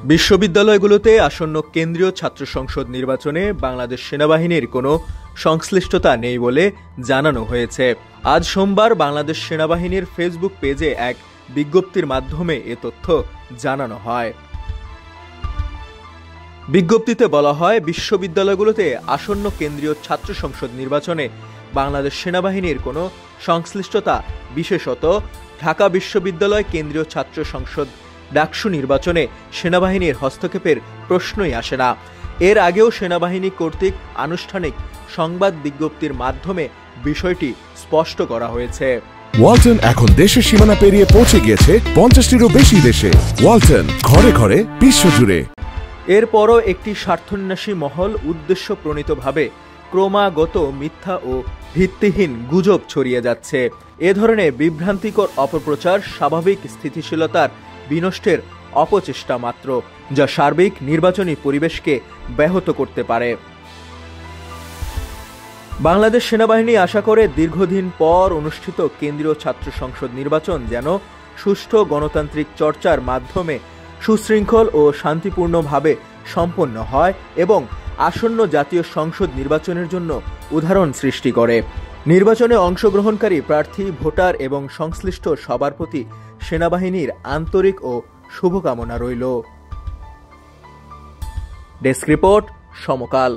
বিশ্ববিদ্যালয়গুলোতে আসন্ন কেন্দ্রীয় ছাত্র সংসদ নির্বাচনে বাংলাদেশ সেনাবাহিনীর কোনো সংশ্লিষ্টতা নেই বলে জানানো হয়েছে। আজ সোমবার বাংলাদেশ সেনাবাহিনীর ফেসবুক পেজে এক বিজ্ঞপ্তির মাধ্যমে এ তথ্য জানানো হয়। বিজ্ঞপ্তিতে বলা হয়, বিশ্ববিদ্যালয়গুলোতে আসন্ন কেন্দ্রীয় ছাত্র সংসদ নির্বাচনে বাংলাদেশ সেনাবাহিনীর কোনো সংশ্লিষ্টতা, বিশেষত ঢাকা বিশ্ববিদ্যালয় কেন্দ্রীয় ছাত্র সংসদ ডাকসু নির্বাচনে সেনাবাহিনীর হস্তক্ষেপের প্রশ্নই আসে না। এর আগেও সেনাবাহিনী কর্তৃক আনুষ্ঠানিক সংবাদ বিজ্ঞপ্তির মাধ্যমে বিষয়টি স্পষ্ট করা হয়েছে। ওয়ালটন এখন দেশের সীমানা পেরিয়ে পৌঁছে গিয়েছে 50টিরও বেশি দেশে। ওয়ালটন, ঘরে ঘরে বিশ্বজুড়ে। এরপরও একটি স্বার্থন্বেষী মহল উদ্দেশ্য প্রণীতভাবে ক্রমাগত মিথ্যা ও ভিত্তিহীন গুজব ছড়িয়ে যাচ্ছে। এ ধরনের বিভ্রান্তিকর অপপ্রচার স্বাভাবিক স্থিতিশীলতার বিনষ্টের অপচেষ্টা মাত্র, যা সার্বিক নির্বাচনী পরিবেশকে ব্যাহত করতে পারে। বাংলাদেশ সেনাবাহিনী আশা করে দীর্ঘদিন পর অনুষ্ঠিত কেন্দ্রীয় ছাত্র সংসদ নির্বাচন যেন সুষ্ঠু গণতান্ত্রিক চর্চার মাধ্যমে সুশৃঙ্খল ও শান্তিপূর্ণভাবে সম্পন্ন হয় এবং আসন্ন জাতীয় সংসদ নির্বাচনের জন্য উদাহরণ সৃষ্টি করে। নির্বাচনে অংশগ্রহণকারী প্রার্থী, ভোটার এবং সংশ্লিষ্ট সবার প্রতি সেনাবাহিনীর আন্তরিক ও শুভকামনা রইল। ডেস্ক রিপোর্ট, সমকাল।